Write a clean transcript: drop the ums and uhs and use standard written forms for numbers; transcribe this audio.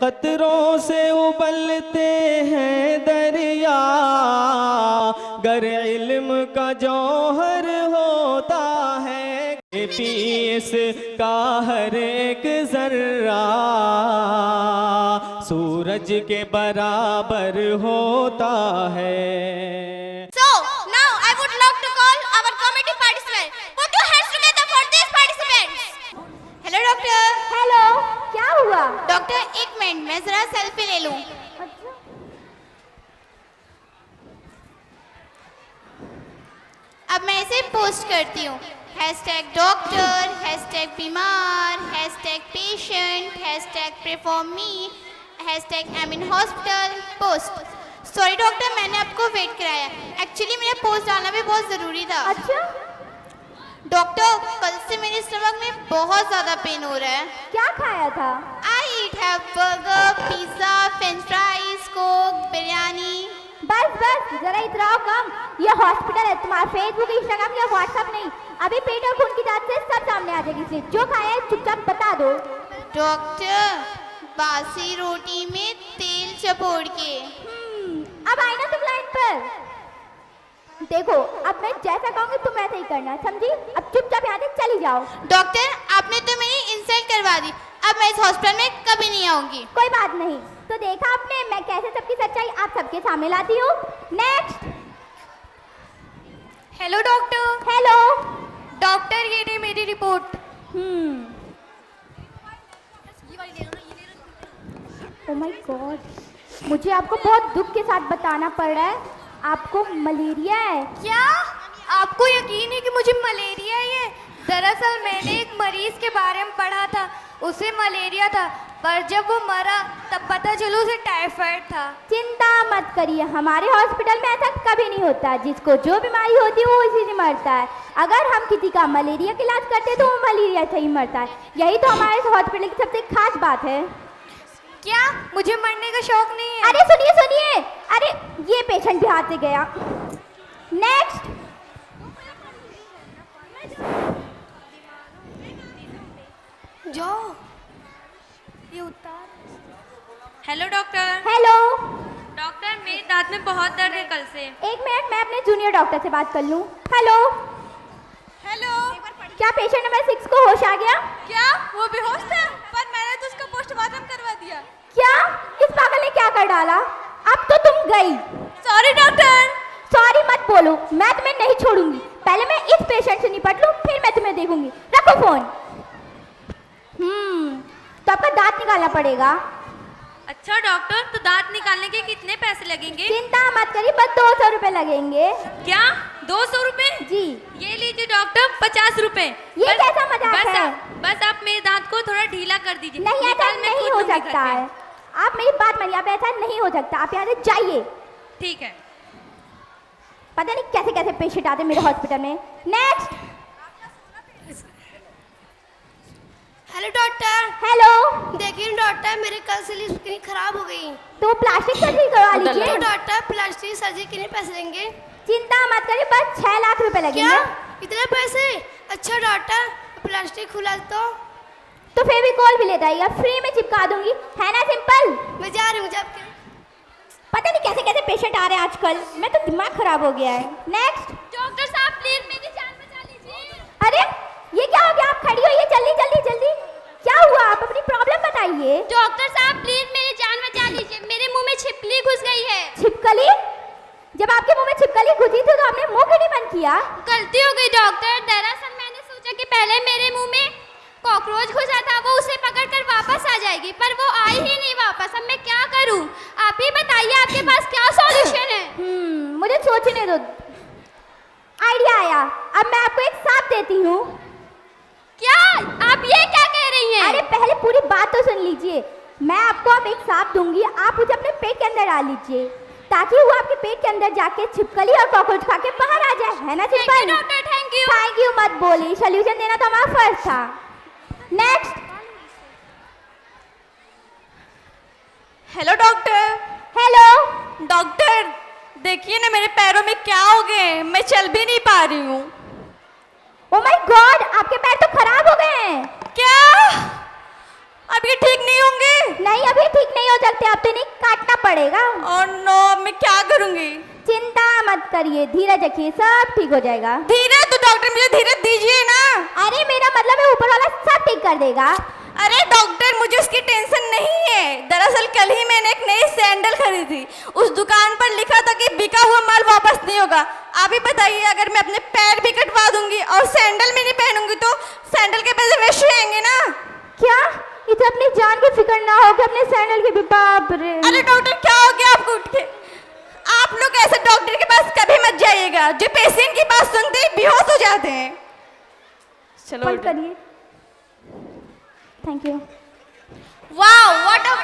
कतरों से उबलते हैं दरिया, गर इल्म का जौहर होता है, पीस का हर एक जर्रा सूरज के बराबर होता है। So now I would love to call our committee participants. Put your hands together for these participants. Hello doctor. Hello, क्या हुआ? डॉक्टर एक मिनट, मैं जरा सेल्फी ले लूं। अब मैं इसे पोस्ट करती हूँ। #डॉक्टर, #बीमार, #patient, #pray for me, #I'm in hospital, post. Sorry doctor, मैंने आपको वेट कराया। एक्चुअली मेरा पोस्ट डालना भी बहुत ज़रूरी था। अच्छा डॉक्टर, कल से मेरे स्टमक में बहुत ज़्यादा पेन हो रहा है। क्या खाया था? I eat have burger, pizza, French fries, coke, biryani. बस बस, जरा इतराओ कम। ये हॉस्पिटल है, तुम्हारा फेसबुक, इंस्टाग्राम या व्हाट्सएप नहीं। अभी पेट और खून की जांच से सब सामने आ जाएगी। इसलिए जो खाया है चुपचाप बता दो। डॉक्टर, बासी रोटी में तेल चपोड़ के। अब आई ना तुम लाइन पर। देखो, अब मैं जैसा कहूँगी तुम ऐसा ही करना, समझी? अब चुपचाप यहाँ से चली जाओ। डॉक्टर, आपने तो मेरी इंसल्ट करवा दी। अब मैं इस हॉस्पिटल में कभी नहीं आऊंगी। कोई बात नहीं। तो देखा आपने, मैं कैसे सबकी सच्चाई आप सबके सामने लाती हूँ। Next. Hello doctor. Hello doctor, ये रही मेरी रिपोर्ट। ओह माय गॉड, मुझे आपको बहुत दुख के साथ बताना पड़ रहा है, आपको मलेरिया है। क्या आपको यकीन है कि मुझे मलेरिया है? दरअसल मैंने एक मरीज के बारे में पढ़ा था, उसे मलेरिया था, पर जब वो मरा तब पता चला उसे टाइफाइड था। चिंता मत करिए, हमारे हॉस्पिटल में ऐसा कभी नहीं होता। जिसको जो बीमारी होती है वो इसी से मरता है। अगर हम किसी का मलेरिया का इलाज करते हैं तो वो मलेरिया से ही मरता है। यही तो हमारे हॉस्पिटल की सबसे खास बात है। क्या मुझे मरने का शौक नहीं है? अरे सुनिए सुनिए, अरे ये पेशेंट भी हाथ से गया। नेक्स्ट। जो ये उतार। Hello doctor. हेलो डॉक्टर, मेरे दांत में बहुत दर्द है कल से। एक मिनट, मैं अपने जूनियर डॉक्टर से बात कर लूँ। Hello hello. क्या पेशेंट नंबर 6 को होश आ गया? क्या वो बेहोश था? पर मैंने तो उसका पोस्टमार्टम करवा दिया। क्या इस पागल ने क्या कर डाला? अब तो तुम गई। Sorry doctor. सॉरी मत बोलो, मैं तुम्हें नहीं छोड़ूंगी। पहले मैं इस पेशेंट से निपट लूं, फिर मैं तुम्हें देखूंगी। रखो फोन। तो आपका दांत निकालना पड़ेगा। अच्छा डॉक्टर, तो दांत निकालने के कितने पैसे लगेंगे? चिंता मत करिए, बस 200 रुपए लगेंगे। क्या 200 रुपए? जी। ये लीजिए डॉक्टर, 50 रुपए। ये कैसा मजाक है? बस आप मेरे दांत को थोड़ा ढीला कर दीजिए। नहीं, ऐसा नहीं हो सकता है। आप मेरी बात मानिए, आप ऐसा नहीं हो सकता। आप यहाँ से जाइए। ठीक है। पता नहीं कैसे कैसे पेशेंट आते मेरे हॉस्पिटल में। नेक्स्ट। Hello doctor. हेलो। देखिए डॉक्टर, मेरे कल से लिप्स कितनी खराब हो गई। तो प्लास्टिक सर्जरी करवा लीजिए। तो डॉक्टर, प्लास्टिक सर्जरी कितने पैसे लेंगे? चिंता मत करिए, बस 6 लाख रुपए लगेंगे। क्या इतने पैसे? अच्छा डॉक्टर, प्लास्टिक खुला तो फेविकॉल भी ले जाइएगा, फ्री में चिपका दूंगी, है ना सिंपल? मैं जा रही हूँ। जब पता नहीं कैसे कैसे पेशेंट आ रहे हैं आजकल, मैं तो दिमाग खराब हो गया है। नेक्स्ट। डॉक्टर साहब प्लीज मेरी जान बचा लीजिए। अरे ये क्या हो गया? आप खड़ी होइए, जल्दी जल्दी जल्दी। क्या हुआ? आप अपनी प्रॉब्लम बताइए। डॉक्टर साहब प्लीज मेरी जान बचा लीजिए, मेरे मुंह में छिपकली घुस गई है। छिपकली? जब आपके मुंह में छिपकली घुसी थी तो आपने मुंह क्यों नहीं बंद किया? गलती हो गई डॉक्टर, दरअसल मैंने सोचा कि पहले मेरे मुंह में कॉकरोच घुसा था, वो उसे पकड़कर वापस आ जाएगी, पर वो आई ही नहीं वापस। अब मैं क्या करूं? आप ही बताइए, आपके पास क्या सॉल्यूशन है? मुझे सोचने दो। आइडिया आया। अब मैं आपको एक सांप देती हूँ। क्या आप ये क्या कह रही हैं? अरे पहले पूरी बात तो सुन लीजिए। मैं आपको अब एक सांप दूंगी, आप उसे अपने पेट के अंदर डाल लीजिए, ताकि वो आपके पेट के अंदर जाके छिपकली और कॉकरोच खा के बाहर आ जाए, है ना simple? Doctor thank you. Thank you मत बोलिए, सोल्यूशन देना तो हमारा फर्ज था। Next. Hello doctor. Hello doctor देखिए ना, मेरे पैरों में क्या हो गए, मैं चल भी नहीं पा रही हूँ। ओह माय गॉड, आपके पैर तो खराब हो गए हैं। क्या? अब ये ठीक नहीं होंगे? नहीं, अभी ठीक नहीं हो सकते, अब तो नहीं काटना पड़ेगा। और नो, मैं क्या करूंगी? चिंता मत करिए, धीरज रखिए, सब ठीक हो जाएगा। धीरज? तो डॉक्टर मुझे धीरज दीजिए ना। अरे मेरा मतलब है ऊपर वाला सब ठीक कर देगा। अरे डॉक्टर, मुझे उसकी टेंशन नहीं है। दरअसल कल ही मैंने एक नई सैंडल खरीदी, उस दुकान पर लिखा था कि बिका हुआ माल वापस नहीं होगा। आप ही बताइए, अगर मैं अपने पैर भी कटवा दूंगी और सैंडल भी नहीं पहनूंगी तो सैंडल के पैसे वेस्ट जाएंगे ना? क्या इसे अपनी जान की फिक्र ना हो कि अपने सैंडल के भी? बाप रे। अरे डॉक्टर, क्या हो गया आपको? उठ के आप लोग ऐसे डॉक्टर के पास कभी मत जाइएगा जो पेशेंट की बात सुनते ही बेहोश हो जाते हैं। चलो बंद करिए। Thank you. Wow, what a